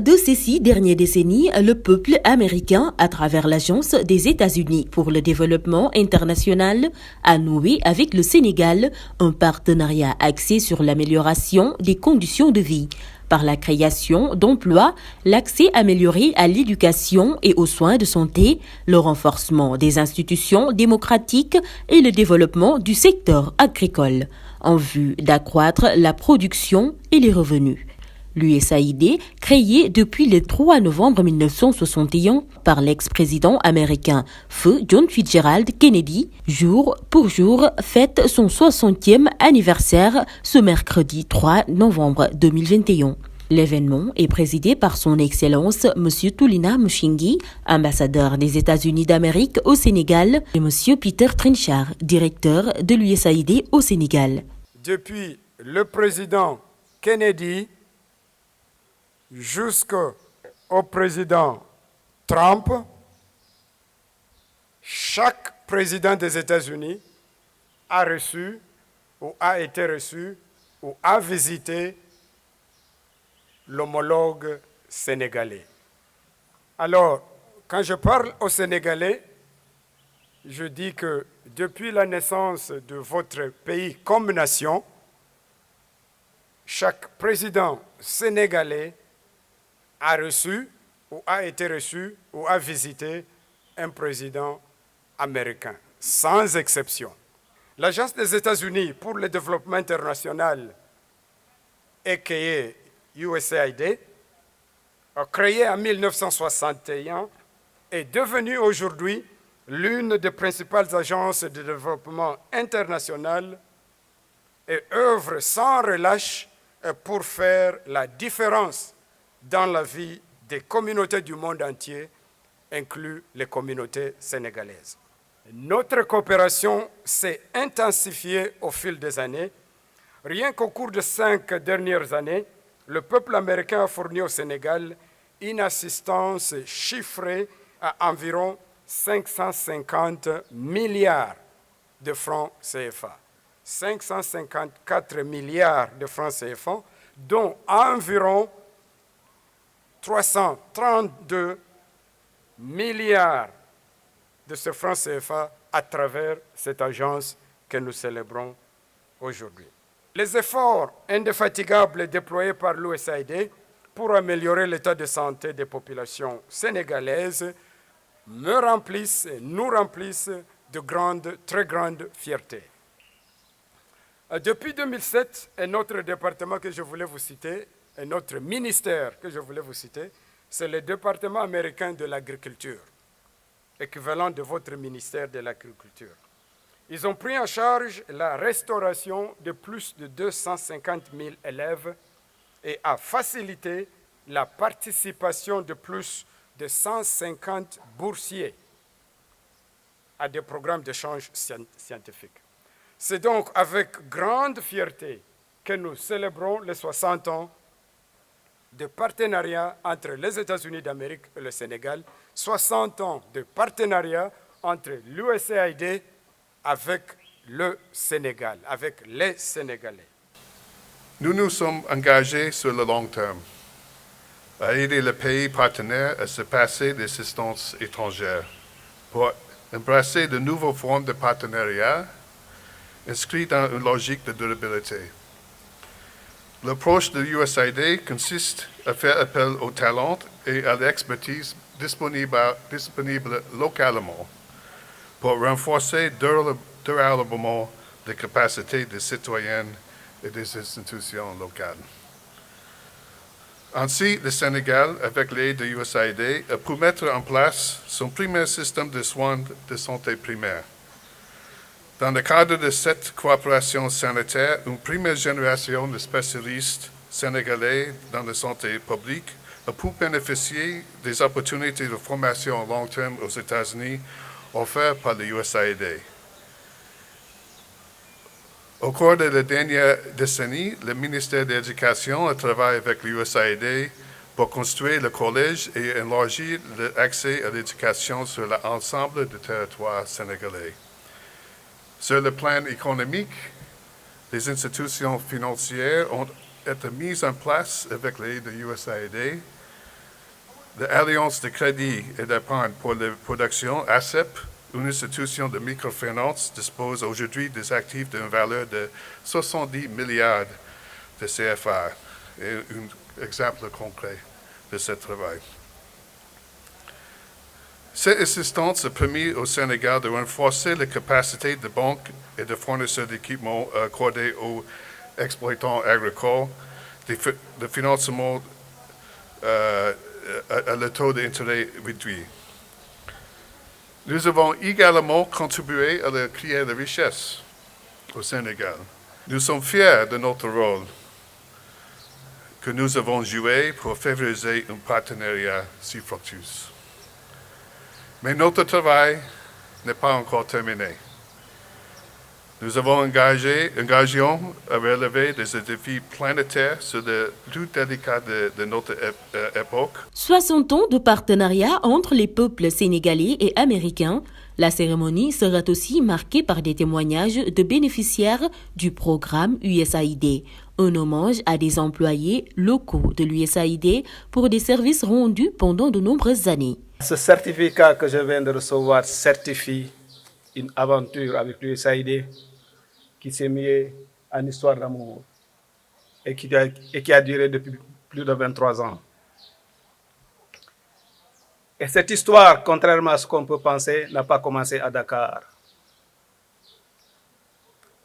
de ces 6 dernières décennies, le peuple américain, à travers l'Agence des États-Unis pour le développement international, a noué avec le Sénégal un partenariat axé sur l'amélioration des conditions de vie, par la création d'emplois, l'accès amélioré à l'éducation et aux soins de santé, le renforcement des institutions démocratiques et le développement du secteur agricole, en vue d'accroître la production et les revenus. L'USAID, créé depuis le 3 novembre 1961 par l'ex-président américain feu John Fitzgerald Kennedy, jour pour jour fête son 60e anniversaire ce mercredi 3 novembre 2021. L'événement est présidé par son Excellence M. Toulina Mushingi, ambassadeur des États-Unis d'Amérique au Sénégal, et M. Peter Trenchard, directeur de l'USAID au Sénégal. Depuis le président Kennedy jusqu'au président Trump, chaque président des États-Unis a reçu ou a été reçu ou a visité l'homologue sénégalais. Alors, quand je parle aux Sénégalais, je dis que depuis la naissance de votre pays comme nation, chaque président sénégalais a reçu ou a été reçu ou a visité un président américain, sans exception. L'Agence des États-Unis pour le développement international, a.k.a. USAID, créée en 1961, est devenue aujourd'hui l'une des principales agences de développement international et œuvre sans relâche pour faire la différence dans la vie des communautés du monde entier, inclus les communautés sénégalaises. Notre coopération s'est intensifiée au fil des années. Rien qu'au cours des 5 dernières années, le peuple américain a fourni au Sénégal une assistance chiffrée à environ 550 milliards de francs CFA. 554 milliards de francs CFA, dont environ 332 milliards de ce francs CFA à travers cette agence que nous célébrons aujourd'hui. Les efforts indéfatigables déployés par l'USAID pour améliorer l'état de santé des populations sénégalaises nous remplissent de très grande fierté. Depuis 2007, un autre département que je voulais vous citer, un autre ministère que je voulais vous citer, c'est le département américain de l'agriculture, équivalent de votre ministère de l'agriculture. Ils ont pris en charge la restauration de plus de 250 000 élèves et a facilité la participation de plus de 150 boursiers à des programmes d'échange scientifique. C'est donc avec grande fierté que nous célébrons les 60 ans de partenariat entre les États-Unis d'Amérique et le Sénégal, 60 ans de partenariat entre l'USAID avec le Sénégal, avec les Sénégalais. Nous nous sommes engagés sur le long terme à aider les pays partenaires à se passer d'assistance étrangère pour embrasser de nouvelles formes de partenariat inscrites dans une logique de durabilité. L'approche de l'USAID consiste à faire appel aux talents et à l'expertise disponible localement pour renforcer durablement les capacités des citoyens et des institutions locales. Ainsi, le Sénégal, avec l'aide de l'USAID, a pu mettre en place son premier système de soins de santé primaire. Dans le cadre de cette coopération sanitaire, une première génération de spécialistes sénégalais dans la santé publique a pu bénéficier des opportunités de formation à long terme aux États-Unis offertes par l'USAID. Au cours de la dernière décennie, le ministère de l'Éducation a travaillé avec l'USAID pour construire le collège et élargir l'accès à l'éducation sur l'ensemble du territoire sénégalais. Sur le plan économique, les institutions financières ont été mises en place avec l'aide de l'USAID l'Alliance de crédit et d'épargne pour la production, ACEP, une institution de microfinance, dispose aujourd'hui des actifs d'une valeur de 70 milliards de CFA. Et un exemple concret de ce travail. Cette assistance a permis au Sénégal de renforcer les capacités de banques et de fournisseurs d'équipements accordés aux exploitants agricoles, de financement à le taux d'intérêt réduit. Nous avons également contribué à créer la richesse au Sénégal. Nous sommes fiers de notre rôle que nous avons joué pour favoriser un partenariat si fructueux. Mais notre travail n'est pas encore terminé. Nous avons engagions à relever des défis planétaires sur le plus délicat de notre époque. 60 ans de partenariat entre les peuples sénégalais et américains. La cérémonie sera aussi marquée par des témoignages de bénéficiaires du programme USAID, un hommage à des employés locaux de l'USAID pour des services rendus pendant de nombreuses années. Ce certificat que je viens de recevoir certifie une aventure avec l'USAID qui s'est mise en histoire d'amour et qui a duré depuis plus de 23 ans. Et cette histoire, contrairement à ce qu'on peut penser, n'a pas commencé à Dakar.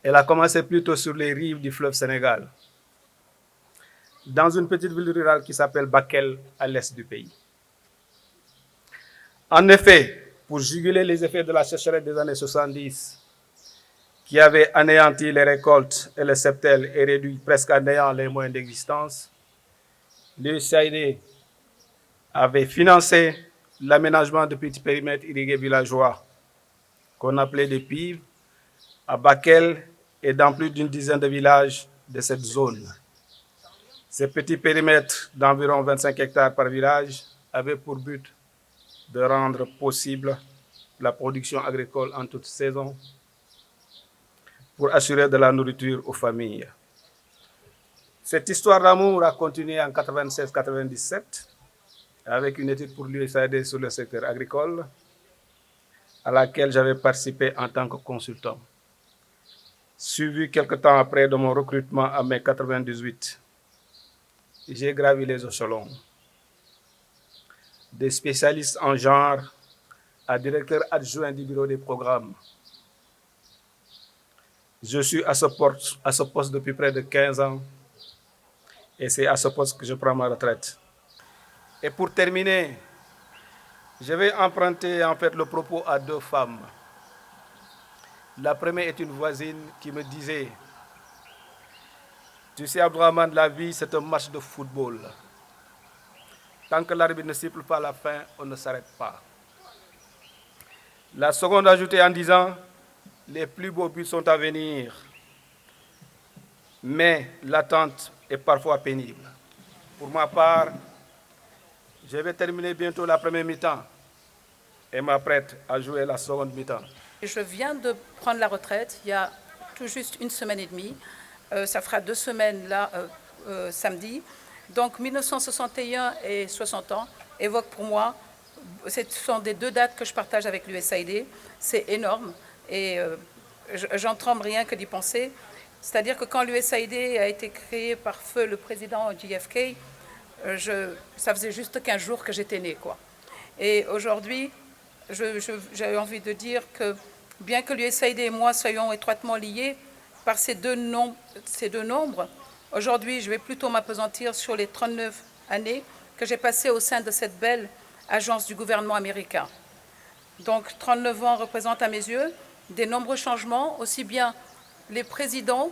Elle a commencé plutôt sur les rives du fleuve Sénégal, dans une petite ville rurale qui s'appelle Bakel, à l'est du pays. En effet, pour juguler les effets de la sécheresse des années 70, qui avait anéanti les récoltes et les septelles et réduit presque à néant les moyens d'existence, l'USAID avait financé l'aménagement de petits périmètres irrigués villageois, qu'on appelait des PIV, à Bakel et dans plus d'une dizaine de villages de cette zone. Ces petits périmètres d'environ 25 hectares par village avaient pour but de rendre possible la production agricole en toute saison pour assurer de la nourriture aux familles. Cette histoire d'amour a continué en 96-97 avec une étude pour l'USAID sur le secteur agricole à laquelle j'avais participé en tant que consultant. Suivi quelque temps après de mon recrutement en mai 98, j'ai gravi les échelons. Des spécialistes en genre à directeur adjoint du bureau des programmes. Je suis à ce poste depuis près de 15 ans et c'est à ce poste que je prends ma retraite. Et pour terminer, je vais emprunter en fait le propos à deux femmes. La première est une voisine qui me disait « Tu sais, Abdourahmane, la vie, c'est un match de football. Tant que l'arbitre ne siffle pas la fin, on ne s'arrête pas. » La seconde ajoutait en disant « Les plus beaux buts sont à venir, mais l'attente est parfois pénible. » Pour ma part, je vais terminer bientôt la première mi-temps et m'apprête à jouer la seconde mi-temps. Je viens de prendre la retraite il y a tout juste une semaine et demie. Ça fera 2 semaines là, samedi. Donc 1961 et 60 ans évoquent pour moi, ce sont des 2 dates que je partage avec l'USAID. C'est énorme et j'en tremble rien que d'y penser. C'est-à-dire que quand l'USAID a été créé par feu le président JFK, ça faisait juste 15 jours que j'étais née, quoi. Et aujourd'hui, j'ai envie de dire que bien que l'USAID et moi soyons étroitement liés par ces deux nombres, aujourd'hui, je vais plutôt m'appesantir sur les 39 années que j'ai passées au sein de cette belle agence du gouvernement américain. Donc 39 ans représentent à mes yeux des nombreux changements, aussi bien les présidents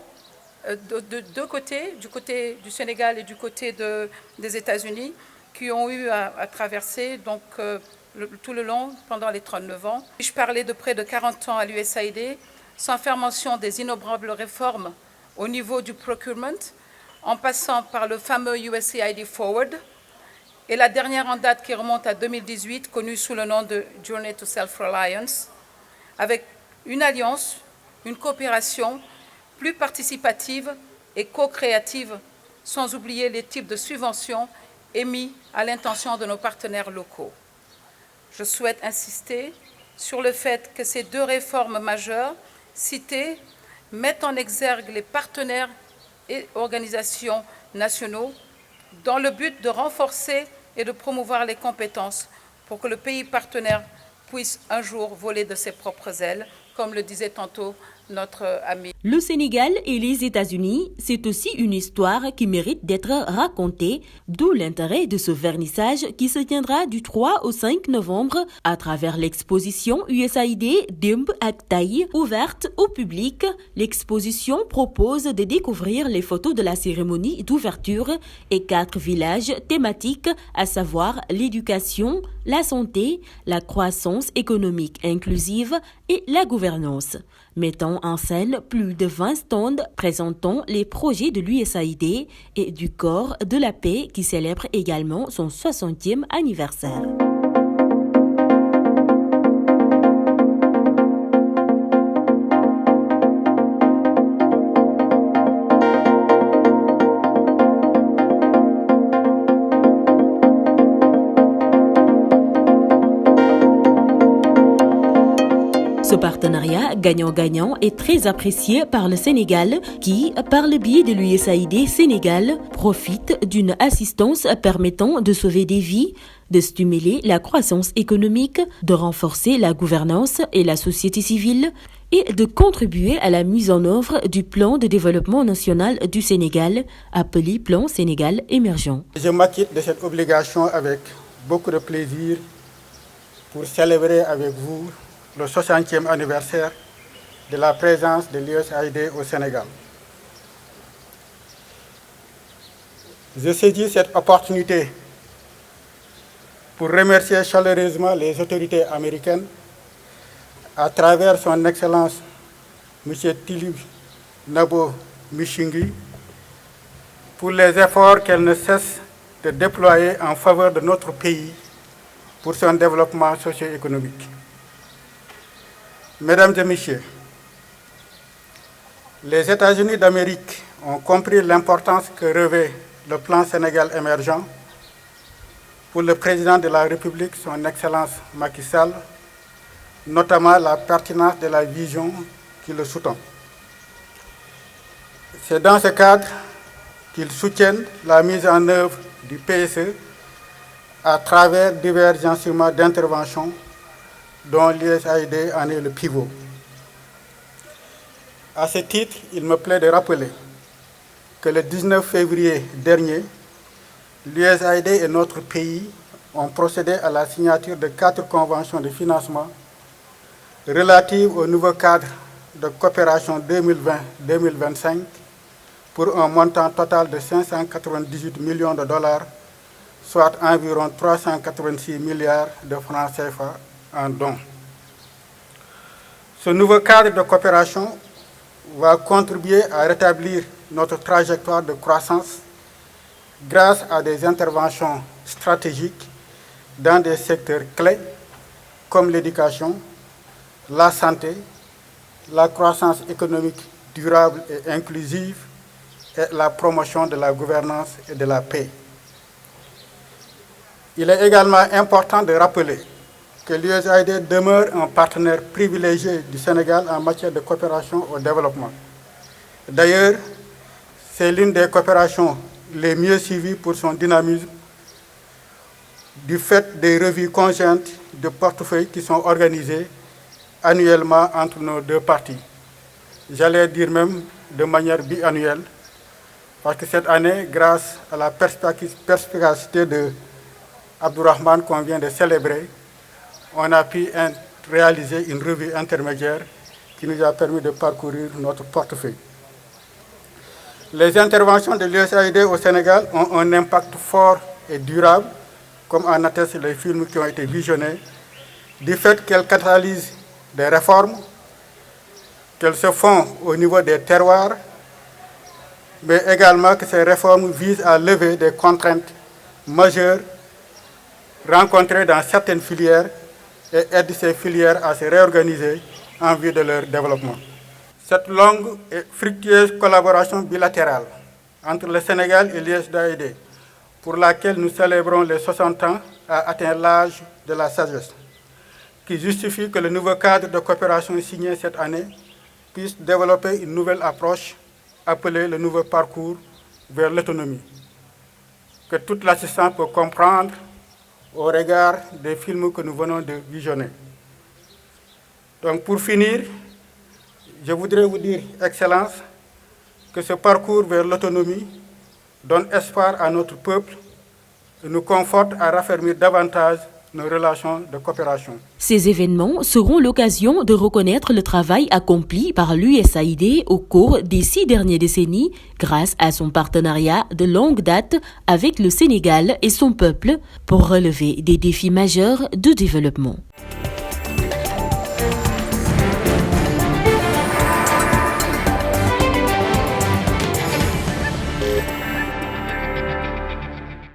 de deux côtés, du côté du Sénégal et du côté des États-Unis, qui ont eu à traverser donc, tout le long pendant les 39 ans. Je parlais de près de 40 ans à l'USAID, sans faire mention des innombrables réformes au niveau du procurement, en passant par le fameux USAID Forward, et la dernière en date qui remonte à 2018, connue sous le nom de Journey to Self-Reliance, avec une alliance, une coopération plus participative et co-créative, sans oublier les types de subventions émis à l'intention de nos partenaires locaux. Je souhaite insister sur le fait que ces deux réformes majeures citées mettent en exergue les partenaires et organisations nationaux dans le but de renforcer et de promouvoir les compétences pour que le pays partenaire puisse un jour voler de ses propres ailes, comme le disait tantôt notre ami. Le Sénégal et les États-Unis, c'est aussi une histoire qui mérite d'être racontée, d'où l'intérêt de ce vernissage qui se tiendra du 3 au 5 novembre à travers l'exposition USAID Demb ak Tay, ouverte au public. L'exposition propose de découvrir les photos de la cérémonie d'ouverture et 4 villages thématiques, à savoir l'éducation, la santé, la croissance économique inclusive et la gouvernance, mettant en scène plus de 20 stands présentant les projets de l'USAID et du Corps de la paix qui célèbre également son 60e anniversaire. Ce partenariat gagnant-gagnant est très apprécié par le Sénégal qui, par le biais de l'USAID Sénégal, profite d'une assistance permettant de sauver des vies, de stimuler la croissance économique, de renforcer la gouvernance et la société civile et de contribuer à la mise en œuvre du plan de développement national du Sénégal, appelé Plan Sénégal émergent. Je m'acquitte de cette obligation avec beaucoup de plaisir pour célébrer avec vous le 60e anniversaire de la présence de l'USAID au Sénégal. Je saisis cette opportunité pour remercier chaleureusement les autorités américaines à travers son Excellence M. Tilib Nabo Michingi pour les efforts qu'elle ne cesse de déployer en faveur de notre pays pour son développement socio-économique. Mesdames et Messieurs, les États-Unis d'Amérique ont compris l'importance que revêt le plan Sénégal émergent pour le président de la République, son Excellence Macky Sall, notamment la pertinence de la vision qui le sous-tend. C'est dans ce cadre qu'ils soutiennent la mise en œuvre du PSE à travers divers instruments d'intervention dont l'USAID en est le pivot. À ce titre, il me plaît de rappeler que le 19 février dernier, l'USAID et notre pays ont procédé à la signature de 4 conventions de financement relatives au nouveau cadre de coopération 2020-2025 pour un montant total de 598 millions de dollars, soit environ 386 milliards de francs CFA en dons. Ce nouveau cadre de coopération va contribuer à rétablir notre trajectoire de croissance grâce à des interventions stratégiques dans des secteurs clés comme l'éducation, la santé, la croissance économique durable et inclusive et la promotion de la gouvernance et de la paix. Il est également important de rappeler que l'USAID demeure un partenaire privilégié du Sénégal en matière de coopération au développement. D'ailleurs, c'est l'une des coopérations les mieux suivies pour son dynamisme du fait des revues conjointes de portefeuille qui sont organisées annuellement entre nos deux parties. J'allais dire même de manière biannuelle, parce que cette année, grâce à la perspicacité de Abdourahmane qu'on vient de célébrer, on a pu réaliser une revue intermédiaire qui nous a permis de parcourir notre portefeuille. Les interventions de l'USAID au Sénégal ont un impact fort et durable, comme en attestent les films qui ont été visionnés, du fait qu'elles catalysent des réformes, qu'elles se font au niveau des terroirs, mais également que ces réformes visent à lever des contraintes majeures rencontrées dans certaines filières et aident ces filières à se réorganiser en vue de leur développement. Cette longue et fructueuse collaboration bilatérale entre le Sénégal et l'USAID pour laquelle nous célébrons les 60 ans, a atteint l'âge de la sagesse, qui justifie que le nouveau cadre de coopération signé cette année puisse développer une nouvelle approche appelée le nouveau parcours vers l'autonomie, que toute l'assistance peut comprendre au regard des films que nous venons de visionner. Donc pour finir, je voudrais vous dire, Excellence, que ce parcours vers l'autonomie donne espoir à notre peuple et nous conforte à raffermir davantage nos relations de coopération. Ces événements seront l'occasion de reconnaître le travail accompli par l'USAID au cours des 6 dernières décennies grâce à son partenariat de longue date avec le Sénégal et son peuple pour relever des défis majeurs de développement.